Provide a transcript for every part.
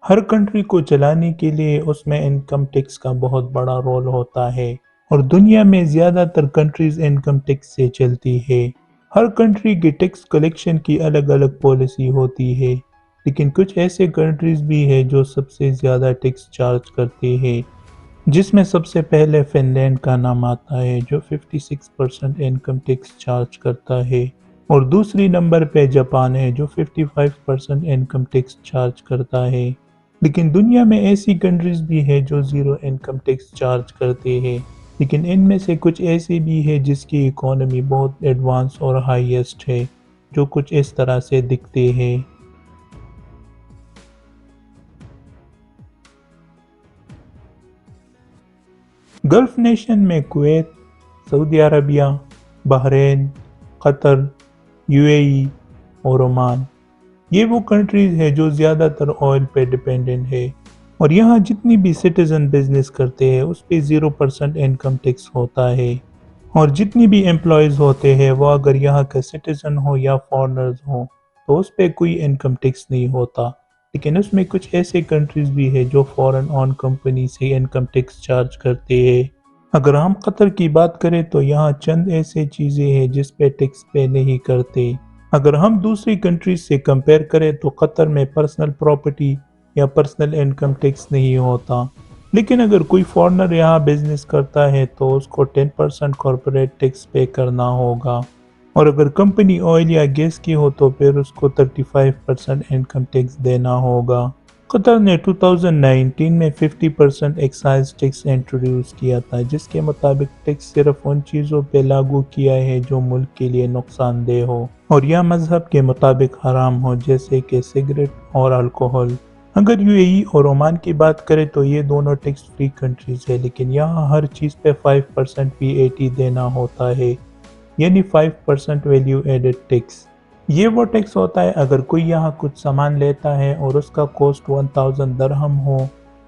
ہر country کو چلانے کے لیے اس میں انکم ٹیکس کا بہت بڑا رول ہوتا ہے اور دنیا میں زیادہ تر کنٹریز انکم ٹیکس سے چلتی ہے۔ ہر کنٹری کی ٹیکس کلیکشن کی الگ الگ پالیسی ہوتی ہے، لیکن کچھ ایسے کنٹریز بھی ہیں جو سب سے زیادہ ٹیکس چارج کرتے ہیں، جس میں سب سے پہلے فن لینڈ کا نام آتا ہے جو 56% انکم ٹیکس چارج کرتا ہے، اور دوسری نمبر پہ جاپان ہے جو 55% انکم ٹیکس چارج کرتا ہے۔ لیکن دنیا میں ایسی کنٹریز بھی ہیں جو زیرو انکم ٹیکس چارج کرتے ہیں، لیکن ان میں سے کچھ ایسی بھی ہے جس کی اکانومی بہت ایڈوانس اور ہائیسٹ ہے، جو کچھ اس طرح سے دکھتے ہیں۔ گلف نیشن میں Kuwait, Saudi Arabia, Bahrain, Qatar, U A E اور عمان، یہ وہ کنٹریز ہیں جو زیادہ تر آئل پہ ڈیپینڈنٹ ہے، اور یہاں جتنی بھی سٹیزن بزنس کرتے ہیں اس پہ 0% انکم ٹیکس ہوتا ہے، اور جتنی بھی امپلائیز ہوتے ہیں وہ اگر یہاں کے سٹیزن ہو یا فارنرز ہوں تو اس پہ کوئی انکم ٹیکس نہیں ہوتا۔ لیکن اس میں کچھ ایسے کنٹریز بھی ہیں جو فورن آن کمپنی سے انکم ٹیکس چارج کرتے ہیں۔ اگر ہم قطر کی بات کریں تو یہاں چند ایسے چیزیں ہیں جس پہ ٹیکس پے نہیں کرتے۔ اگر ہم دوسری کنٹریز سے کمپیئر کریں تو قطر میں پرسنل پراپرٹی یا پرسنل انکم ٹیکس نہیں ہوتا، لیکن اگر کوئی فارنر یہاں بزنس کرتا ہے تو اس کو 10% کارپوریٹ ٹیکس پے کرنا ہوگا، اور اگر کمپنی آئل یا گیس کی ہو تو پھر اس کو 35% انکم ٹیکس دینا ہوگا۔ قطر نے 2019 میں 50% ایکسائز ٹیکس انٹروڈیوس کیا تھا، جس کے مطابق ٹیکس صرف ان چیزوں پہ لاگو کیا ہے جو ملک کے لیے نقصان دہ ہو اور یا مذہب کے مطابق حرام ہو، جیسے کہ سگریٹ اور الکوہل۔ اگر یو اے ای اور عمان کی بات کریں تو یہ دونوں ٹیکس فری کنٹریز ہیں، لیکن یہاں ہر چیز پہ 5% وی اے ٹی دینا ہوتا ہے، یعنی 5% ویلیو ایڈڈ ٹیکس۔ یہ وہ ٹیکس ہوتا ہے اگر کوئی یہاں کچھ سامان لیتا ہے اور اس کا کوسٹ 1000 درہم ہو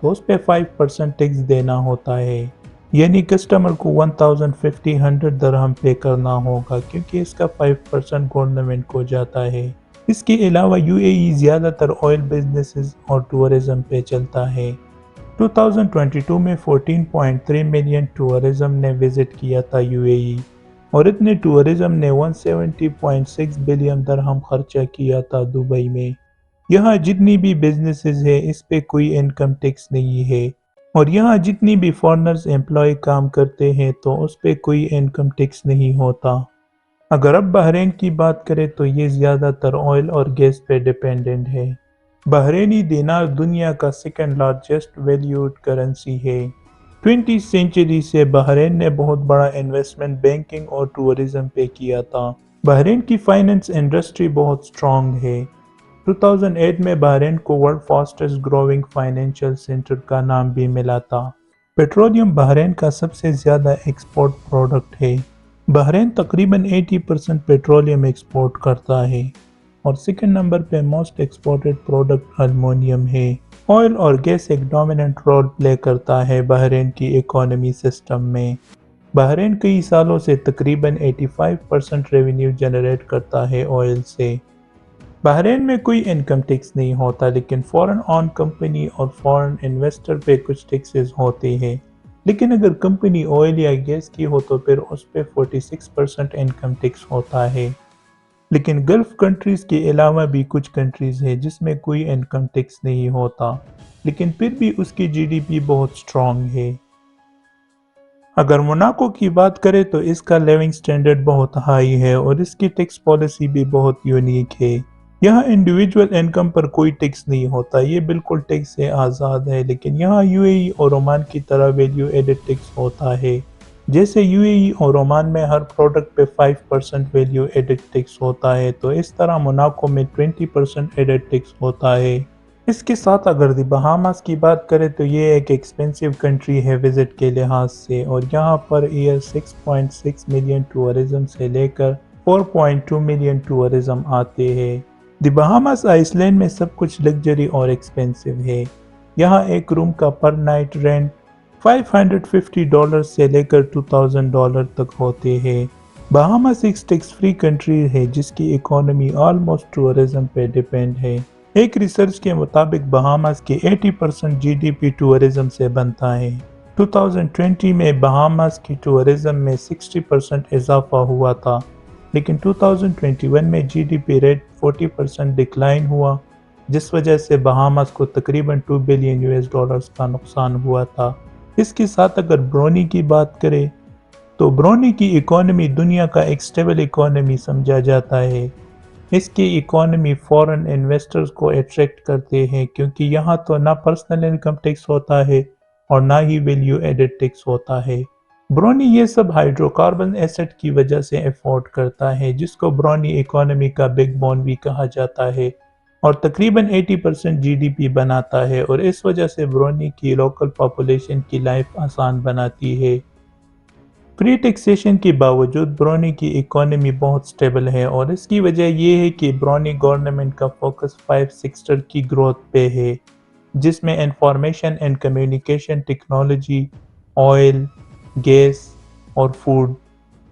تو اس پہ 5% ٹیکس دینا ہوتا ہے، یعنی کسٹمر کو 1500 درہم پے کرنا ہوگا کیونکہ اس کا 5% گورنمنٹ کو جاتا ہے۔ اس کے علاوہ یو اے ای زیادہ تر آئل بزنسز اور ٹورزم پہ چلتا ہے۔ 2022 میں 14.3 ملین ٹورزم نے وزٹ کیا تھا یو اے ای، اور اتنے ٹورزم نے 170.6 بلین درہم خرچہ کیا تھا دبئی میں۔ یہاں جتنی بھی بزنسز ہے اس پہ کوئی انکم ٹیکس نہیں ہے، اور یہاں جتنی بھی فارنرز امپلائی کام کرتے ہیں تو اس پہ کوئی انکم ٹیکس نہیں ہوتا۔ اگر اب بحرین کی بات کریں تو یہ زیادہ تر آئل اور گیس پہ ڈیپینڈنٹ ہے۔ بحرینی دینار دنیا کا سیکنڈ لارجسٹ ویلیوڈ کرنسی ہے۔ 20 سینچری سے بحرین نے بہت بڑا انویسٹمنٹ بینکنگ اور ٹورزم پہ کیا تھا۔ بحرین کی فائنانس انڈسٹری بہت سٹرونگ ہے۔ 2008 میں بحرین کو world fastest growing financial centre کا نام بھی ملا تھا۔ پیٹرولیم بحرین کا سب سے زیادہ ایکسپورٹ پروڈکٹ ہے۔ بحرین تقریباً 80% پیٹرولیم ایکسپورٹ کرتا ہے، اور سیکنڈ نمبر پہ موسٹ ایکسپورٹڈ پروڈکٹ المونیم ہے۔ آئل اور گیس ایک ڈومیننٹ رول پلے کرتا ہے بحرین کی اکانومی سسٹم میں۔ بحرین کئی سالوں سے تقریباً 85% ریونیو جنریٹ کرتا ہے آئل سے۔ بحرین میں کوئی انکم ٹیکس نہیں ہوتا، لیکن فورن آن کمپنی اور فورن انویسٹر پہ کچھ ٹیکسز ہوتے ہیں، لیکن اگر کمپنی آئل یا گیس کی ہو تو پھر اس پہ 46% انکم ٹیکس ہوتا ہے۔ لیکن گلف کنٹریز کے علاوہ بھی کچھ کنٹریز ہیں جس میں کوئی انکم ٹیکس نہیں ہوتا، لیکن پھر بھی اس کی جی ڈی پی بہت سٹرونگ ہے۔ اگر موناکو کی بات کریں تو اس کا لیونگ سٹینڈرڈ بہت ہائی ہے اور اس کی ٹیکس پالیسی بھی بہت یونیک ہے۔ یہاں انڈیویجول انکم پر کوئی ٹیکس نہیں ہوتا، یہ بالکل ٹیکس سے آزاد ہے، لیکن یہاں یو اے ای اور عمان کی طرح ویلیو ایڈڈ ٹیکس ہوتا ہے۔ جیسے یو اے ای اور عمان میں ہر پروڈکٹ پہ 5% ویلیو ایڈڈ ٹیکس ہوتا ہے، تو اس طرح موناکو میں 20% ایڈڈ ٹیکس ہوتا ہے۔ اس کے ساتھ اگر دی بہاماس کی بات کریں تو یہ ایک ایکسپینسو کنٹری ہے وزٹ کے لحاظ سے، اور یہاں پر ایئر 6.6 ملین ٹورزم سے لے کر 4.2 ملین ٹورزم آتے ہیں۔ دی بہاماس آئس لینڈ میں سب کچھ لگژری اور ایکسپینسو ہے۔ یہاں ایک روم کا پر نائٹ رینٹ $550 سے لے کر $2000 تک ہوتے ہیں۔ بہاماس ایک ٹیکس فری کنٹری ہے جس کی اکانومی آلموسٹ ٹورزم پہ ڈیپینڈ ہے۔ ایک ریسرچ کے مطابق بہاماس کی 80% جی ڈی پی ٹورزم سے بنتا ہے۔ 2020 میں بہاماس کی ٹورزم میں 60% اضافہ ہوا تھا، لیکن 2021 میں G D P rate 40% decline ہوا، جس وجہ سے بہاماس کو تقریباً $2 بلین کا نقصان ہوا تھا۔ اس کے ساتھ اگر برونی کی بات کریں تو برونی کی اکانومی دنیا کا ایک سٹیبل اکانومی سمجھا جاتا ہے۔ اس کی اکانومی فورن انویسٹرز کو اٹریکٹ کرتے ہیں کیونکہ یہاں تو نہ پرسنل انکم ٹیکس ہوتا ہے اور نہ ہی ویلیو ایڈڈ ٹیکس ہوتا ہے۔ برونی یہ سب ہائیڈرو کاربن ایسٹ کی وجہ سے افورڈ کرتا ہے، جس کو برونی اکانومی کا بگ بون بھی کہا جاتا ہے اور تقریباً 80% جی ڈی پی بناتا ہے، اور اس وجہ سے برونی کی لوکل پاپولیشن کی لائف آسان بناتی ہے۔ فری ٹیکسیشن کے باوجود برونی کی اکانومی بہت سٹیبل ہے، اور اس کی وجہ یہ ہے کہ برونی گورنمنٹ کا فوکس 5 سیکٹر کی گروتھ پہ ہے، جس میں information and communication technology, oil, gas اور فوڈ،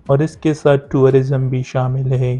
اور اس کے ساتھ ٹورزم بھی شامل ہے۔